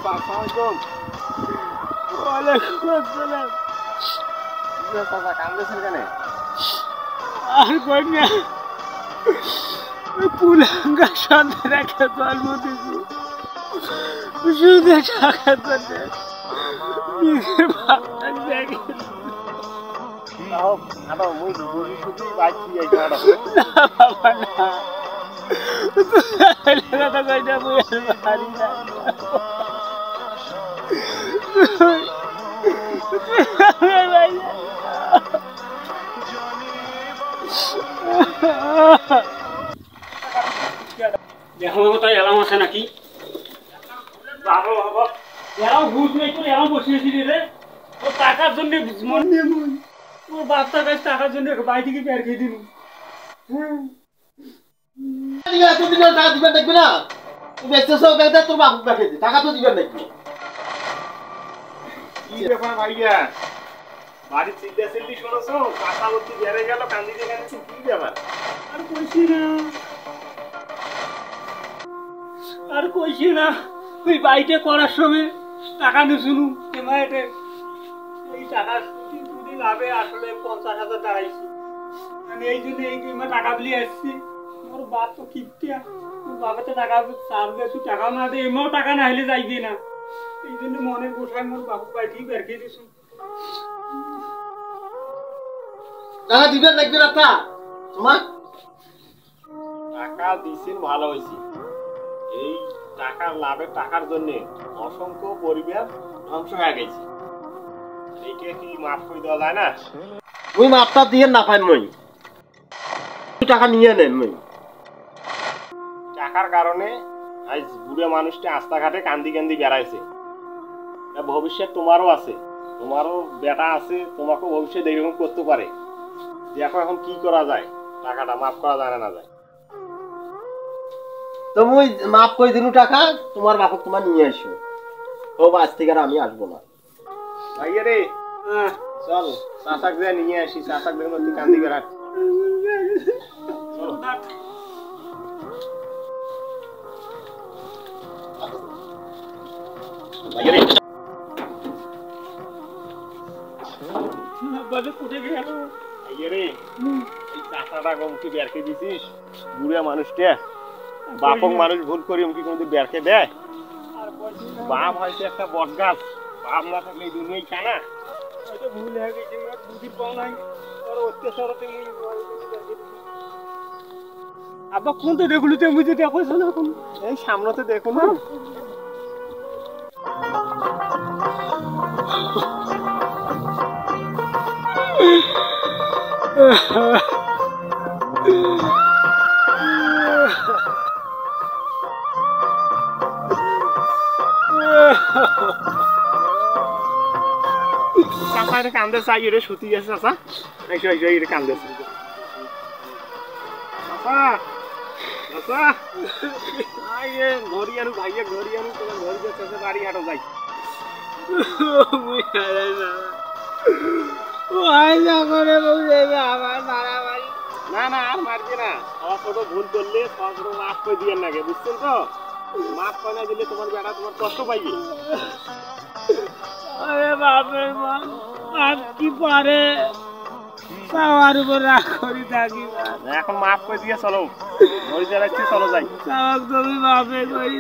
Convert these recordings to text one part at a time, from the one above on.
আসসালামু আলাইকুম। ওয়ালাইকুম আসসালাম। চাচা কান্দেছেন কেন? আর কই না, পুলাঙ্গা সন্তান একটা জন্ম দিয়েছি, শুধু টাকা জন্যে নিজের বাপটা দেখে। বাবা না, এলাম আছে নাকি? বাবা বাবা এরাও ভূত নেই করে এরাও বসিয়েছিলি রে। ওর টাকার জন্য মন নিয়ে মন, ওর বাচ্চার কাছে টাকার জন্য বাড়ি থেকে বের খেয়ে দিল। টাকা দিবেন দেখবি না, তোর বাবু দেখে টাকা তো দিবেন দেখবি। কি ব্যাপার ভাইয়া, বাড়ির চিল্লা চিল্লি শোনাছো? টাকা বলতে বেড়ে গেল, কান্দি দেখে কি ব্যাপার? আর কইছি না, আর কইছি না, ওই বাড়িতে করার সময় টাকা নিয়ে শুনু এই টাকা দুদিন লাভে আসলে 50,000 টাকাইছি। আমি এই জন্য এই টাকা বলি আসছি। মোর বাপ তো কিপটিয়া, তোর বাবাতে টাকা চার্জে তুই টাকা না দে, এমও টাকা না হলে যাইবি না। এই জন্য মনের গোসায় মোর বাবু বাড়িতেই বের খেয়ে দিস। টাকা দিবেন লাগবে না তোমার? টাকা দিছেন ভালো হয়েছে। এই টাকার লাভের টাকার জন্য অসংখ্য পরিবার ধ্বংস হয়ে গেছে। এইটা কি মাফ করে দেওয়া যায় না? ওই মাপটা দিয়ে না পাই মই টাকা নিয়ে নেন। মই টাকার কারণে আজ বুড়ে মানুষটা রাস্তাঘাটে কান্দি কান্দি বেড়াইছে। ভবিষ্যৎ তোমারও আছে, তোমারও বেটা আছে, তোমাকেও ভবিষ্যৎ এইরকম করতে পারে। দেখো এখন কি করা যায়, টাকাটা মাফ করা যায় না যায়। তুমি মাফ করে দিনু টাকা, তোমার বাপক তোমার নিয়ে আসো। ও আজ থেকে আর আমি আসবো না। ভাইয়া রে চল চাচাক যা নিয়ে আসি, চাচাক দেখুন তুই কান্দি বেড়াট। ভাইয়া রে কোথায় গেল? ভাইয়া রে এই চাচাটা গমকে বেরকে দিছিস, বুড়া মানুষটা। বাপক মানুষ ভুল করি উমকি কোনদিন বেরকে দেয়? বাপ হয়তো একটা বট গাছ, বাপ না থাকলে এই দুনিয়ায় খানা। হয়তো ভুল হয়ে গেছে, বুঝির পাও নাই। আর অত্যাচারতে আব্বা কোন তো দেখুলিতে বুঝে দেখো না, এখন এই সামনেতে দেখো না। চাচা এটা কান্দে চাই, এটা সুতি গেছে। চাচা এসো এসো, এটা কান্দেছে। চাচা চাচা ঘড়ি আনু, ভাইয়া ঘড়ি আনু, তোমার ঘড়ি যাচ্ছে বাড়ি হাঁটো যাই। না না আর মারবে না, ছোট ভুল করলে ছোট মাফ করে দিয়ে নাকি, বুঝছেন তো? মাফ করে না দিলে তোমার বেড়া তোমার কষ্ট পাইবে। আরে বাপের মা আর কি পারে, সবার উপর রাগ করি থাকি। এখন মাফ করে দিয়ে চলো, ঘড়ি চালাচ্ছি, চলো যাই। তুমি বাপে করি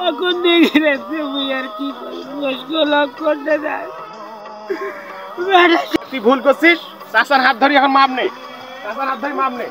এখন দেখে রাখছি, মুই আর কি করি, মুশকিল লোক করতে যায়। তুই ভুল করছিস, চাচার হাত ধরি এখন মাপ নেই, চাচার হাত ধরি মাপ নেই।